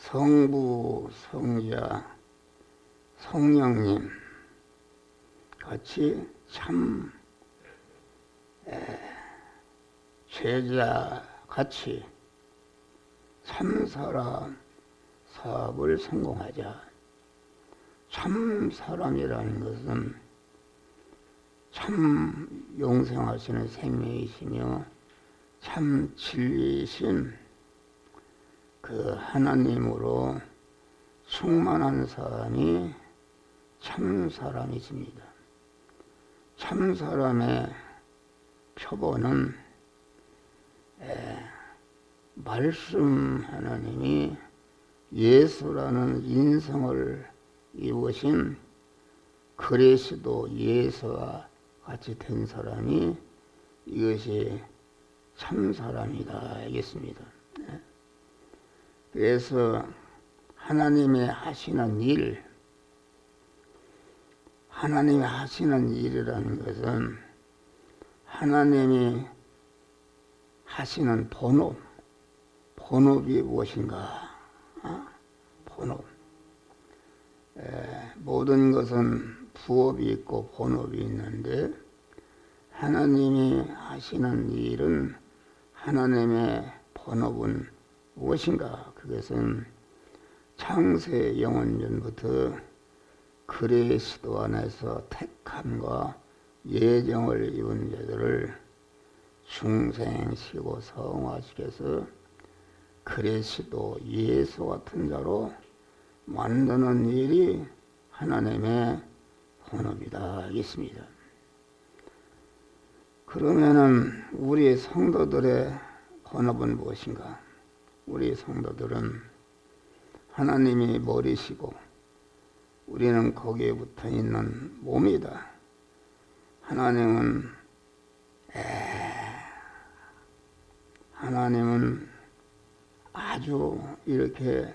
성부, 성자, 성령님 같이 참 제자 같이 참사람 사업을 성공하자. 참 사람이라는 것은 참 용생하시는 생명이시며 참 진리이신 그 하나님으로 충만한 사람이 참 사람이십니다. 참 사람의 표본은 말씀 하나님이 예수라는 인성을 이루신 그리스도 예수와 같이 된 사람이 이것이 참 사람이다 알겠습니다. 그래서 하나님이 하시는 일, 하나님이 하시는 일이라는 것은 하나님이 하시는 본업이 무엇인가? 본업. 모든 것은 부업이 있고 본업이 있는데 하나님이 하시는 일은 하나님의 본업은 무엇인가? 그것은 창세 영원전부터 그리스도 안에서 택함과 예정을 이룬 자들을 중생시키고 성화시켜서 그리스도 예수 같은 자로 만드는 일이 하나님의 본업이다 하겠습니다. 그러면은 우리 성도들의 본업은 무엇인가? 우리 성도들은 하나님이 머리시고 우리는 거기에 붙어 있는 몸이다. 하나님은 아주 이렇게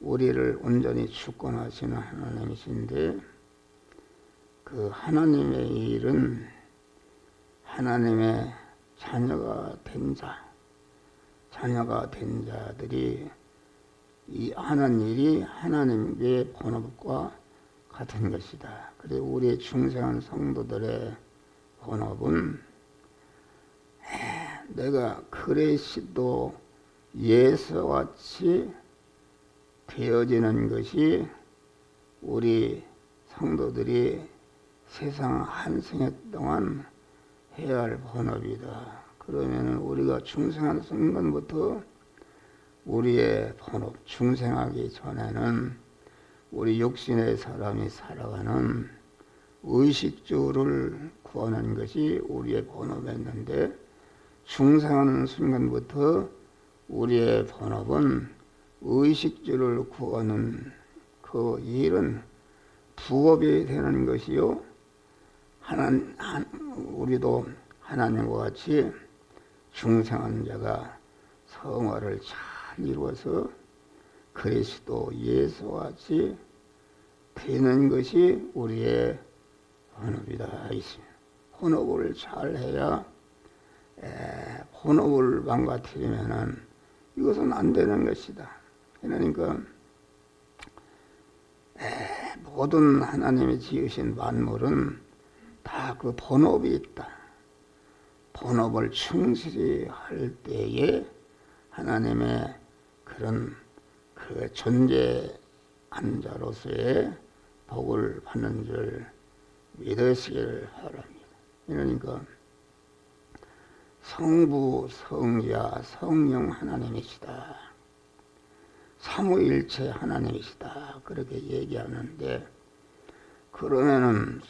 우리를 온전히 주권하시는 하나님이신데 그 하나님의 일은 하나님의 자녀가 된 자들이 이 하는 일이 하나님의 본업과 같은 것이다. 그래서 우리 중생한 성도들의 본업은 내가 그리스도 예수같이 되어지는 것이 우리 성도들이 세상 한 생애 동안 해야 할 본업이다. 그러면 우리가 중생한 순간부터 우리의 본업, 중생하기 전에는 우리 육신의 사람이 살아가는 의식주를 구하는 것이 우리의 본업이었는데 중생하는 순간부터 우리의 본업은 의식주를 구하는 그 일은 부업이 되는 것이요. 우리도 하나님과 같이 중생한 자가 성화를 잘 이루어서 그리스도 예수와 같이 되는 것이 우리의 본업이다. 본업을 잘 해야 본업을 망가뜨리면은 이것은 안 되는 것이다. 그러니까 모든 하나님이 지으신 만물은 다 그 본업이 있다. 본업을 충실히 할 때에 하나님의 그런 그 존재한 자로서의 복을 받는 줄 믿으시기를 바랍니다. 그러니까 성부, 성자, 성령 하나님이시다. 삼위일체 하나님이시다. 그렇게 얘기하는데 그러면은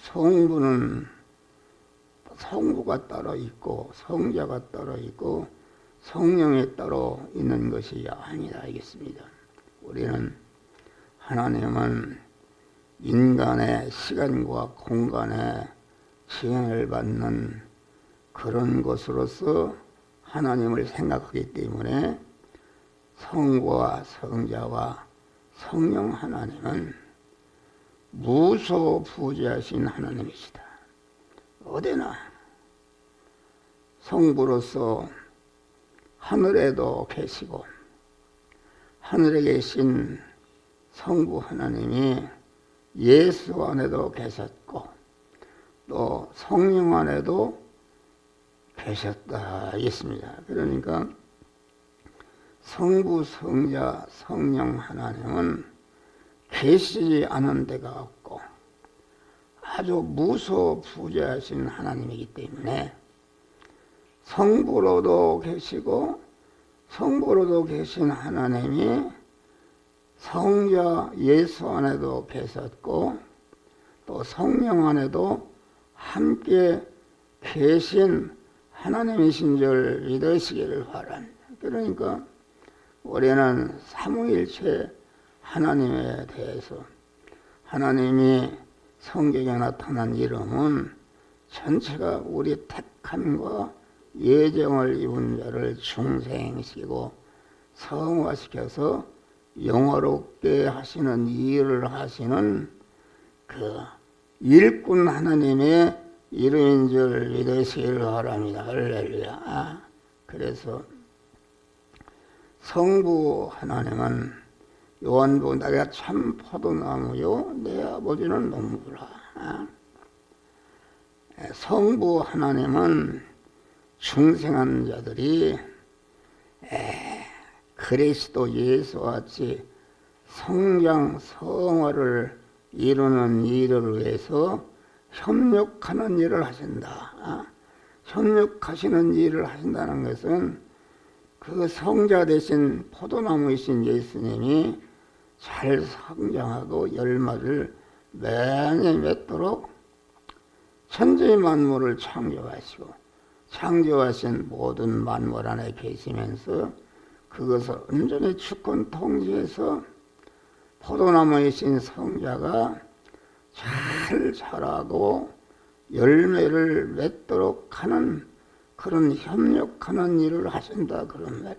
성부가 따로 있고 성자가 따로 있고 성령이 따로 있는 것이 아니다 알겠습니다. 우리는 하나님은 인간의 시간과 공간에 지행을 받는 그런 것으로서 하나님을 생각하기 때문에 성부와 성자와 성령 하나님은 무소부재하신 하나님이시다. 어디나 성부로서 하늘에도 계시고 하늘에 계신 성부 하나님이 예수 안에도 계셨고 또 성령 안에도 계셨다 했습니다. 그러니까 성부, 성자, 성령 하나님은 계시지 않은 데가 없고 아주 무소부재하신 하나님이기 때문에 성부로도 계시고 성부로도 계신 하나님이 성자 예수 안에도 계셨고 또 성령 안에도 함께 계신 하나님이신 줄 믿으시기를 바랍니다. 그러니까 우리는 삼위일체 하나님에 대해서 하나님이 성경에 나타난 이름은 전체가 우리 택함과 예정을 입은 자를 중생시키고 성화시켜서 영화롭게 하시는 일을 하시는 그 일꾼 하나님의 이름인 줄 믿으시기를 바랍니다. 할렐루야. 그래서 성부 하나님은 요한복음 내가 참 포도나무요 내 아버지는 농부라. 성부 하나님은 중생한 자들이 그리스도 예수와 같이 성장 성화를 이루는 일을 위해서 협력하는 일을 하신다. 협력하시는 일을 하신다는 것은 그 성자 되신 포도나무이신 예수님이 잘 성장하고 열매를 매년 맺도록 천지 만물을 창조하시고 창조하신 모든 만물 안에 계시면서 그것을 온전히 주권 통치해서 포도나무이신 성자가 잘 자라고 열매를 맺도록 하는 그런 협력하는 일을 하신다 그런 말.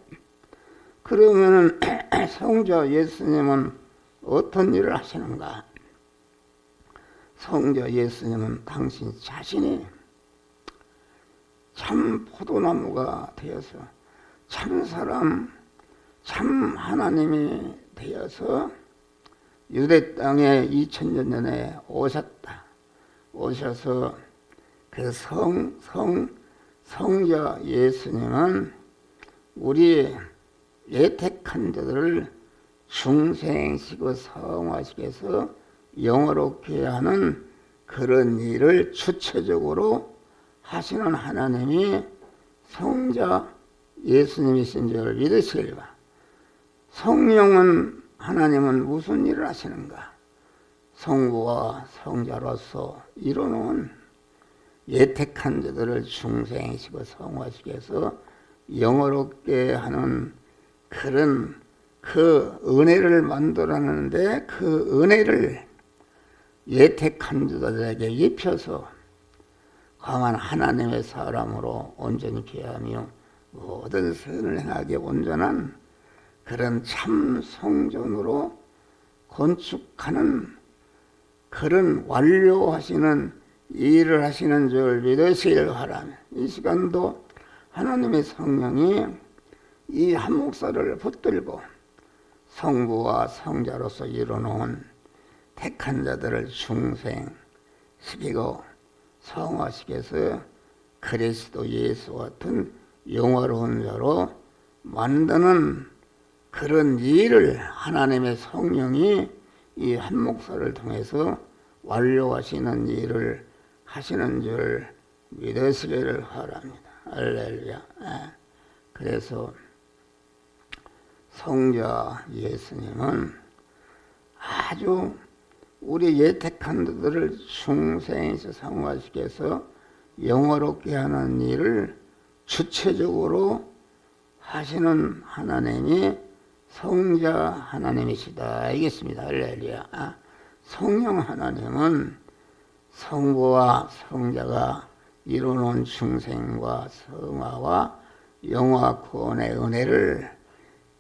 그러면은 성자 예수님은 어떤 일을 하시는가? 성자 예수님은 당신 자신이 참 포도나무가 되어서 참 사람, 참 하나님이 되어서 유대 땅에 2000년 전에 오셨다. 오셔서 그 성자 예수님은 우리 예택한 자들을 중생시키고 성화시켜서 영어롭게 하는 그런 일을 주체적으로 하시는 하나님이 성자 예수님이신 줄 믿으시길 바랍니다. 성령은 하나님은 무슨 일을 하시는가? 성부와 성자로서 이루는 예택한 자들을 중생시키고 성화시켜서 영어롭게 하는 그런 그 은혜를 만들어내는데 그 은혜를 예택한 자들에게 입혀서 강한 하나님의 사람으로 온전히 귀하며 모든 선을 행하게 온전한 그런 참 성전으로 건축하는 그런 완료하시는 일을 하시는 줄 믿으시길 바랍니다. 이 시간도 하나님의 성령이 이 한 목사를 붙들고 성부와 성자로서 이루어놓은 택한 자들을 중생시키고 성화시켜서 그리스도 예수 같은 영화로운 자로 만드는 그런 일을 하나님의 성령이 이 한 목사를 통해서 완료하시는 일을 하시는 줄 믿으시기를 바랍니다. 할렐루야. 그래서 성자 예수님은 아주 우리 예택한 자들을 중생에서 성화시켜서 영화롭게 하는 일을 주체적으로 하시는 하나님이 성자 하나님이시다 알겠습니다. 할렐루야. 성령 하나님은 성부와 성자가 이루는 중생과 성화와 영화 구원의 은혜를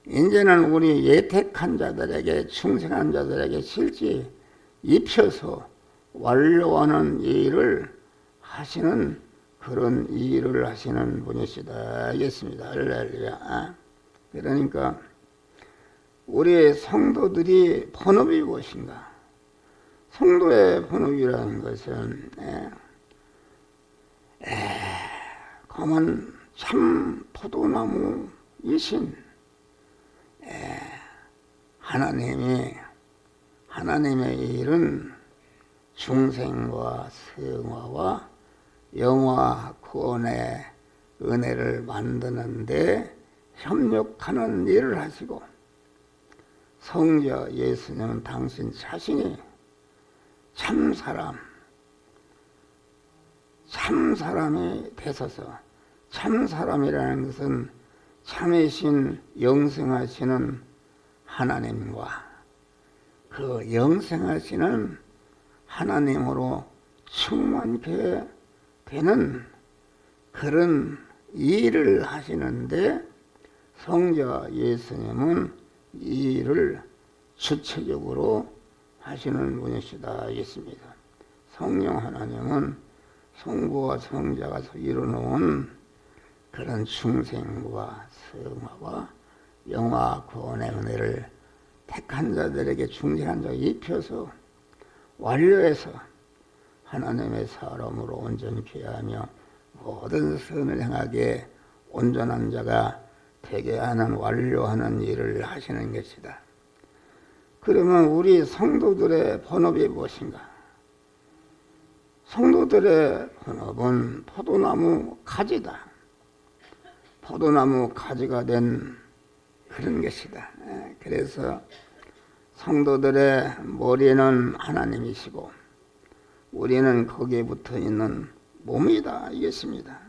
이제는 우리 예택한 자들에게 충성한 자들에게 실제 입혀서 완료하는 일을 하시는 그런 일을 하시는 분이시다 알겠습니다. 할렐루야. 그러니까 우리 성도들이 본업이 무엇인가? 성도의 본업이라는 것은 가만 참 포도나무이신 하나님의 일은 중생과 성화와 영화 구원의 은혜를 만드는데 협력하는 일을 하시고, 성자 예수님은 당신 자신이 참사람이 되셔서, 참사람이라는 것은 참이신 영생하시는 하나님과 그 영생하시는 하나님으로 충만케 되는 그런 일을 하시는데, 성자 예수님은 이 일을 주체적으로 하시는 분이시다 했습니다. 성령 하나님은 성부와 성자가 이루어놓은 그런 중생과 성화와 영화 구원의 은혜를 택한 자들에게, 중생한 자에게 입혀서 완료해서 하나님의 사람으로 온전케 하며 모든 선을 행하게 온전한 자가 되게 하는, 완료하는 일을 하시는 것이다. 그러면 우리 성도들의 본업이 무엇인가? 성도들의 본업은 포도나무 가지다. 포도나무 가지가 된 그런 것이다. 그래서 성도들의 머리는 하나님이시고 우리는 거기에 붙어 있는 몸이다 이것입니다.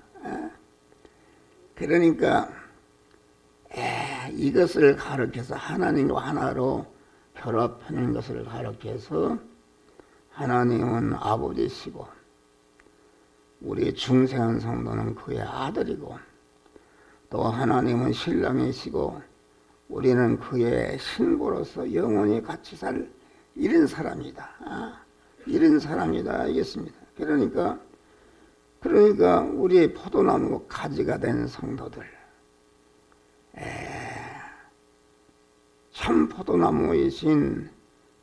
그러니까 이것을 가르쳐서 하나님과 하나로 결합하는 것을 가르쳐서, 하나님은 아버지시고 우리 중생한 성도는 그의 아들이고, 또 하나님은 신랑이시고 우리는 그의 신부로서 영원히 같이 살 이런 사람이다. 이런 사람이다 이겠습니다. 그러니까 우리 포도나무 가지가 된 성도들, 참 포도나무이신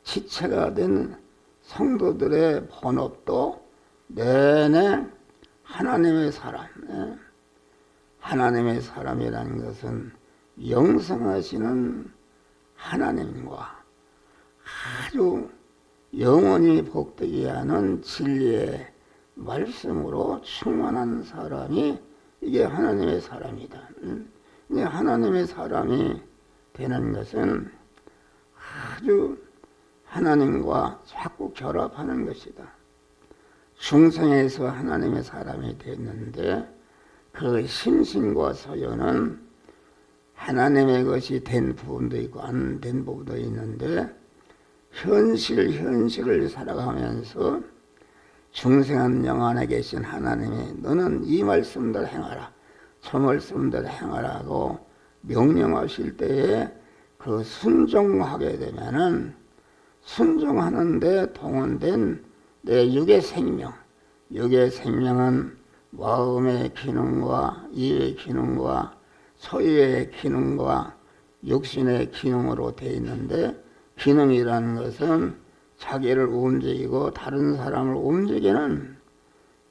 지체가 된 성도들의 본업도 내내 하나님의 사람, 하나님의 사람이라는 것은 영생하시는 하나님과 아주 영원히 복되게 하는 진리의 말씀으로 충만한 사람이, 이게 하나님의 사람이다. 하나님의 사람이 되는 것은 아주 하나님과 자꾸 결합하는 것이다. 중생에서 하나님의 사람이 됐는데 그 심신과 소유는 하나님의 것이 된 부분도 있고 안 된 부분도 있는데, 현실을 살아가면서 중생한 영 안에 계신 하나님이 너는 이 말씀대로 행하라, 저 말씀대로 행하라고 명령하실 때에 그 순종하게 되면은, 순종하는데 동원된 내 육의 생명, 육의 생명은 마음의 기능과 이의 기능과 소유의 기능과 육신의 기능으로 되어 있는데, 기능이라는 것은 자기를 움직이고 다른 사람을 움직이는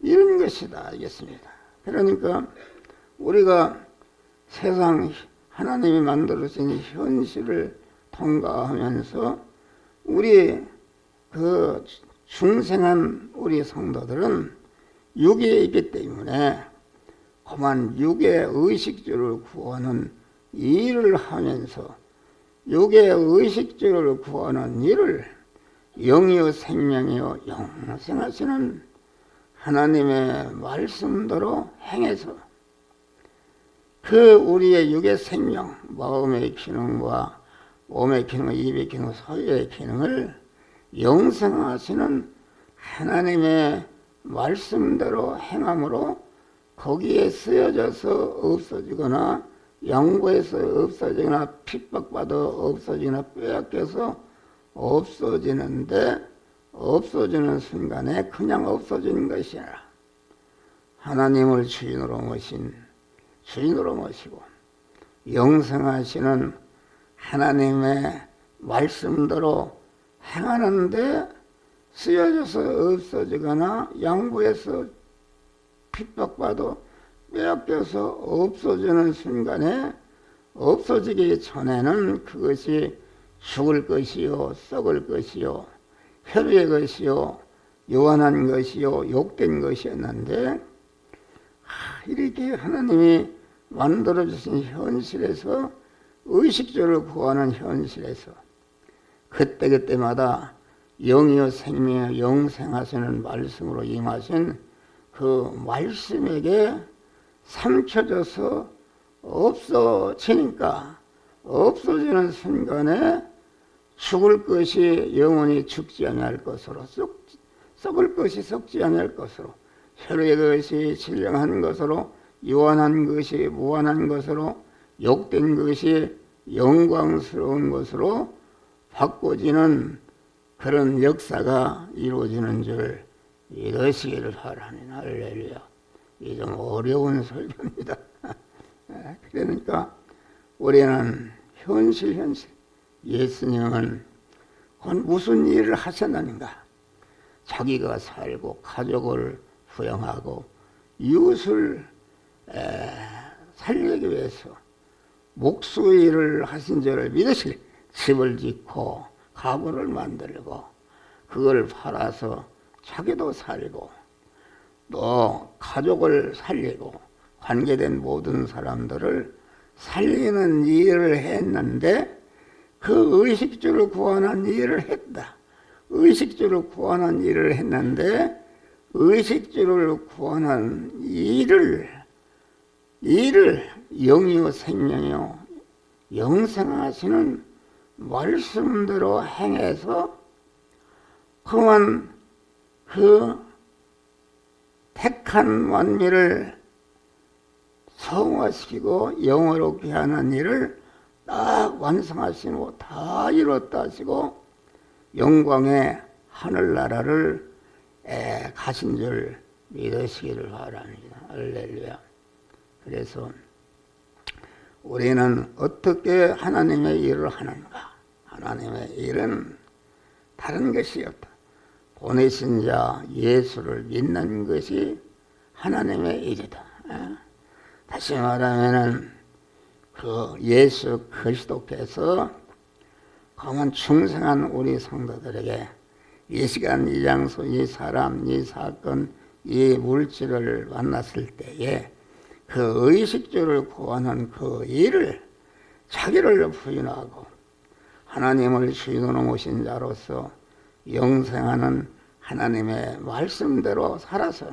이런 것이다 알겠습니다. 그러니까 우리가 세상 하나님이 만들어진 현실을 통과하면서 우리 그 중생한 우리 성도들은 육에 있기 때문에 그만 육의 의식주를 구하는 일을 하면서, 육의 의식주를 구하는 일을 영이요 생명이요 영생하시는 하나님의 말씀대로 행해서 그 우리의 육의 생명, 마음의 기능과 몸의 기능, 입의 기능, 소유의 기능을 영생하시는 하나님의 말씀대로 행함으로 거기에 쓰여져서 없어지거나 양보해서 없어지거나 핍박받아 없어지거나 빼앗겨서 없어지는데, 없어지는 순간에 그냥 없어지는 것이 아니라 하나님을 주인으로 모시고 영생하시는 하나님의 말씀대로 행하는데 쓰여져서 없어지거나 양보해서 핍박받아 빼앗겨서 없어지는 순간에 없어지기 전에는 그것이 죽을 것이요 썩을 것이요 혈의 것이요 요한한 것이요 욕된 것이었는데 이렇게 하나님이 만들어주신 현실에서 의식주를 구하는 현실에서 그때그때마다 영이요 생명이요 영생하시는 말씀으로 임하신 그 말씀에게 삼켜져서 없어지니까 없어지는 순간에 죽을 것이 영원히 죽지 아니할 것으로 썩을 것이 썩지 아니할 것으로 혈의 것이 신령한 것으로 유한한 것이 무한한 것으로 욕된 것이 영광스러운 것으로 바꿔지는 그런 역사가 이루어지는 줄 믿으시기를 바랍니다. 할렐루야. 이 좀 어려운 설교입니다. 그러니까 우리는 현실 예수님은 무슨 일을 하셨느냐? 자기가 살고 가족을 부양하고 이웃을 살리기 위해서 목수의 일을 하신 줄을 믿으시길 집을 짓고 가구를 만들고 그걸 팔아서 자기도 살고 또 가족을 살리고 관계된 모든 사람들을 살리는 일을 했는데 그 의식주를 구하는 일을 했다. 의식주를 구하는 일을 했는데 의식주를 구하는 일을 영이요 생명이요 영생하시는 말씀대로 행해서 그만 그 택한 만미를 성화시키고 영화롭게 하는 일을 딱 완성하시고 다 이뤘다 하시고 영광의 하늘나라를 가신 줄 믿으시기를 바랍니다. 할렐루야. 그래서 우리는 어떻게 하나님의 일을 하는가? 하나님의 일은 다른 것이 없다. 보내신 자 예수를 믿는 것이 하나님의 일이다. 다시 말하면은 그 예수 그리스도께서 강한 충성한 우리 성도들에게 이 시간, 이 장소, 이 사람, 이 사건, 이 물질을 만났을 때에 그 의식주를 구하는 그 일을 자기를 부인하고 하나님을 주인으로 모신 자로서 영생하는 하나님의 말씀대로 살아서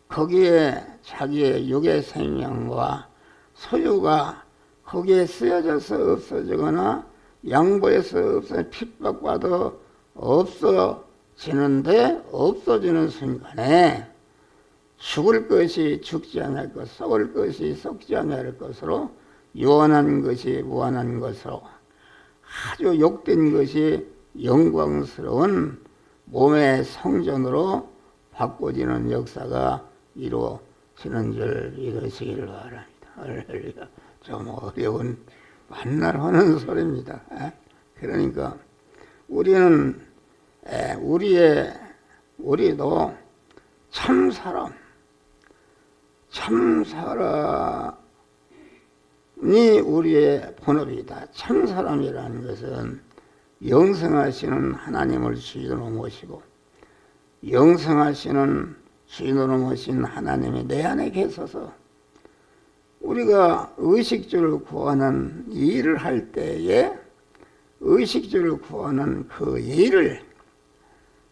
거기에 자기의 육의 생명과 소유가 거기에 쓰여져서 없어지거나 양보해서 핍박받아 없어지는데 없어지는 순간에 죽을 것이 죽지 않을 것, 썩을 것이 썩지 않을 것으로 유한한 것이 무한한 것으로 아주 욕된 것이 영광스러운 몸의 성전으로 바꿔지는 역사가 이루어지는 줄 믿으시기를 바랍니다. 할렐루야. 좀 어려운 만날 하는 소리입니다. 그러니까 우리는 우리도 참사람이 우리의 본업이다. 참사람이라는 것은 영생하시는 하나님을 주인으로 모시고 영생하시는 주인으로 모신 하나님이 내 안에 계셔서 우리가 의식주를 구하는 일을 할 때에 의식주를 구하는 그 일을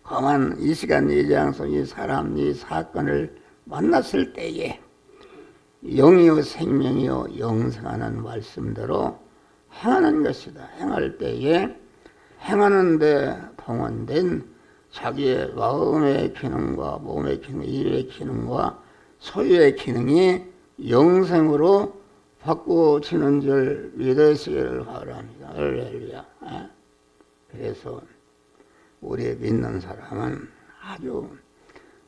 가만 이 시간, 이 장소, 이 사람, 이 사건을 만났을 때에 영이요 생명이요 영생하는 말씀대로 행하는 것이다. 행할 때에 행하는데 동원된 자기의 마음의 기능과 몸의 기능, 일의 기능과 소유의 기능이 영생으로 바꿔지는 줄 믿으시기를 바랍니다. 할렐루야. 그래서 우리 믿는 사람은 아주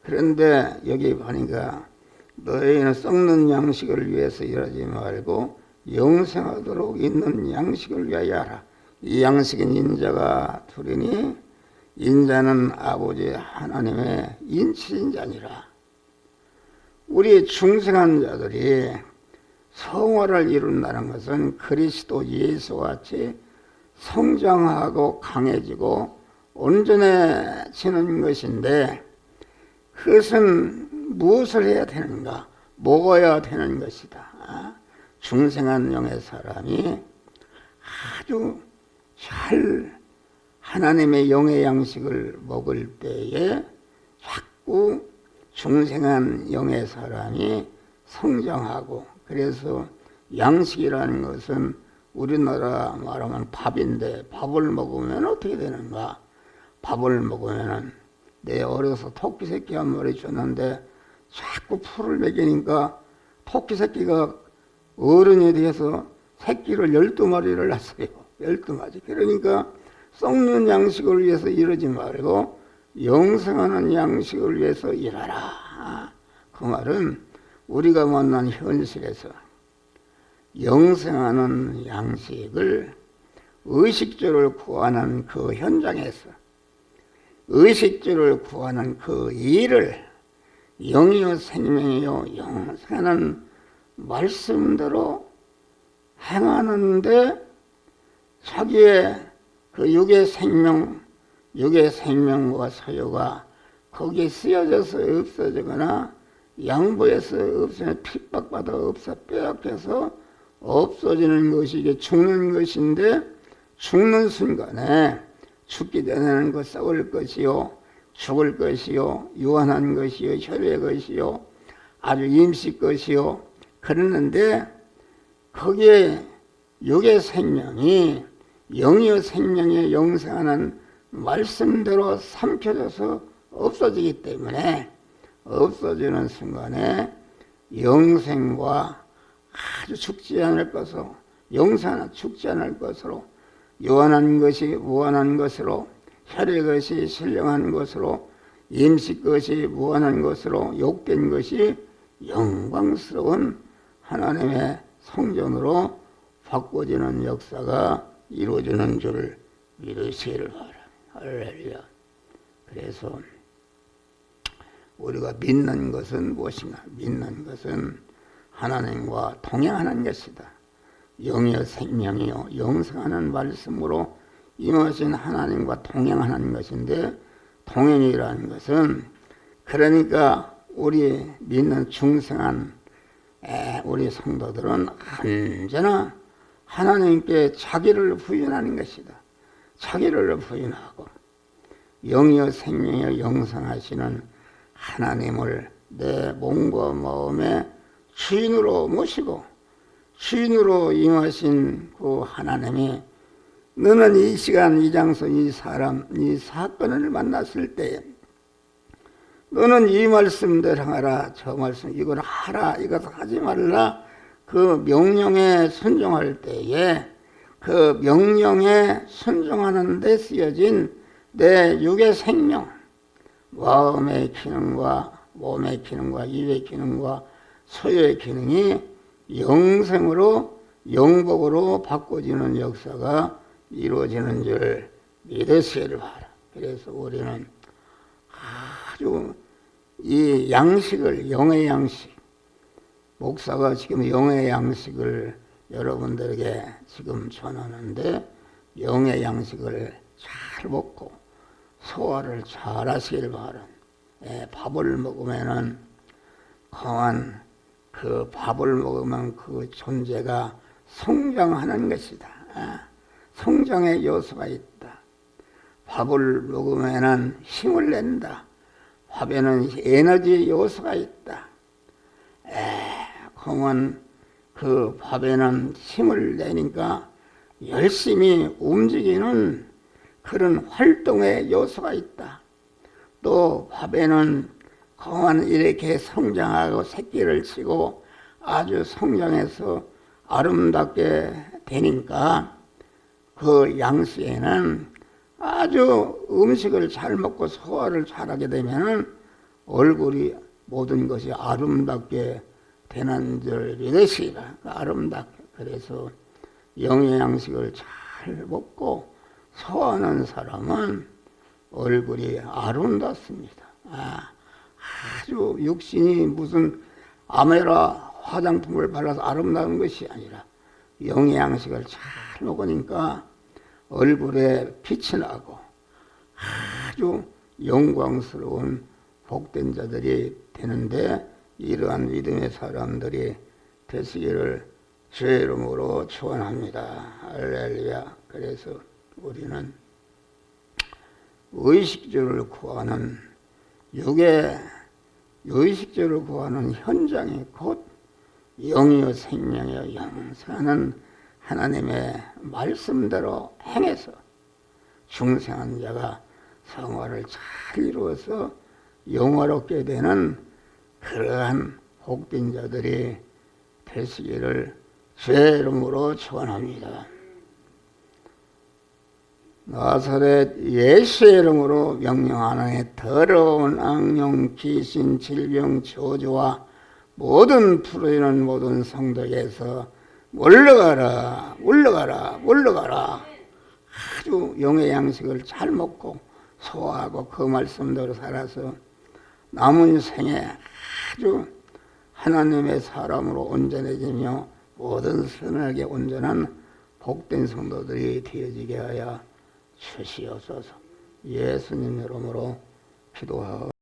그런데 여기 보니까 너희는 썩는 양식을 위해서 일하지 말고 영생하도록 있는 양식을 위하여 하라. 이 양식은 인자가 둘이니 인자는 아버지 하나님의 인치인자니라. 우리 중생한 자들이 성화를 이룬다는 것은 그리스도 예수와 같이 성장하고 강해지고 온전해지는 것인데, 그것은 무엇을 해야 되는가? 먹어야 되는 것이다. 중생한 영의 사람이 아주 잘 하나님의 영의 양식을 먹을 때에 자꾸 중생한 영의 사람이 성장하고, 그래서 양식이라는 것은 우리나라 말하면 밥인데, 밥을 먹으면 어떻게 되는가? 밥을 먹으면, 내 어려서 토끼 새끼 한 마리 줬는데 자꾸 풀을 먹이니까 토끼 새끼가 어른이 돼서 새끼를 12마리를 낳았어요. 12마리. 그러니까 썩는 양식을 위해서 이러지 말고 영생하는 양식을 위해서 일하라. 그 말은 우리가 만난 현실에서 영생하는 양식을 의식주를 구하는 그 현장에서 의식주를 구하는 그 일을 영이요 생명이요 영생하는 말씀대로 행하는데, 자기의 그 육의 생명과 소유가 거기에 쓰여져서 없어지거나 양보해서 없어지면 핍박받아 없어 빼앗겨서 없어지는 것이 이게 죽는 것인데, 죽는 순간에 죽기 전에는 그 썩을 것이요 죽을 것이요 유한한 것이요 혈의 것이요 아주 임시 것이요 그러는데, 거기에 육의 생명이 영의 생명에 영생하는 말씀대로 삼켜져서 없어지기 때문에, 없어지는 순간에 영생과 아주 죽지 않을 것으로, 영생은 죽지 않을 것으로, 유한한 것이 무한한 것으로, 혈의 것이 신령한 것으로, 임시 것이 무한한 것으로, 욕된 것이 영광스러운 하나님의 성전으로 바꿔지는 역사가 이루어지는 줄 믿으시기를 바랍니다. 할렐루야. 그래서 우리가 믿는 것은 무엇인가? 믿는 것은 하나님과 동행하는 것이다. 영이요 생명이요 영생하는 말씀으로 임하신 하나님과 동행하는 것인데, 동행이라는 것은 그러니까 우리 믿는 중생한 우리 성도들은 언제나 하나님께 자기를 부인하는 것이다. 자기를 부인하고 영이요 생명이요 영생하시는 하나님을 내 몸과 마음의 주인으로 모시고, 주인으로 임하신 그 하나님이 너는 이 시간 이 장소 이 사람 이 사건을 만났을 때에 너는 이 말씀대로 하라, 저 말씀 이걸 하라, 이것 하지 말라, 그 명령에 순종할 때에 그 명령에 순종하는 데 쓰여진 내 육의 생명, 마음의 기능과 몸의 기능과 입의 기능과 소유의 기능이 영생으로 영복으로 바꿔지는 역사가 이루어지는 줄 믿으시기를 바라. 그래서 우리는 아주 이 양식을, 영의 양식, 목사가 지금 영의 양식을 여러분들에게 지금 전하는데, 영의 양식을 잘 먹고 소화를 잘 하시길 바라. 밥을 먹으면은 강한 그 밥을 먹으면 그 존재가 성장하는 것이다. 성장의 요소가 있다. 밥을 먹으면은 힘을 낸다. 밥에는 에너지 요소가 있다. 그러면 그 밥에는 힘을 내니까 열심히 움직이는 그런 활동의 요소가 있다. 또 밥에는 그만 이렇게 성장하고 새끼를 치고 아주 성장해서 아름답게 되니까 그 양식에는 아주 음식을 잘 먹고 소화를 잘하게 되면 얼굴이 모든 것이 아름답게 되는 줄 믿으시라. 아름답게. 그래서 영의 양식을 잘 먹고 소화하는 사람은 얼굴이 아름답습니다. 아주 육신이 무슨 아메라 화장품을 발라서 아름다운 것이 아니라 영의 양식을 잘 먹으니까 얼굴에 빛이 나고 아주 영광스러운 복된 자들이 되는데, 이러한 믿음의 사람들이 되시기를 주의 이름으로 축원합니다. 할렐루야. 그래서 우리는 의식주를 구하는 의식주를 구하는 현장이 곧 영이요 생명이요 영생하는 하나님의 말씀대로 행해서 중생한 자가 성화를 잘 이루어서 영화롭게 되는 그러한 복된 자들이 되시기를 주의 이름으로 축원합니다. 나사렛 예수의 이름으로 명령하노니 더러운 악령, 귀신, 질병, 저주와 모든 풀어지는 모든 성도에게서 물러가라, 물러가라, 물러가라. 아주 영의 양식을 잘 먹고 소화하고 그 말씀대로 살아서 남은 생에 아주 하나님의 사람으로 온전해지며 모든 선하게 온전한 복된 성도들이 되어지게 하여 주시옵소서. 예수님 이름으로 기도하옵소서.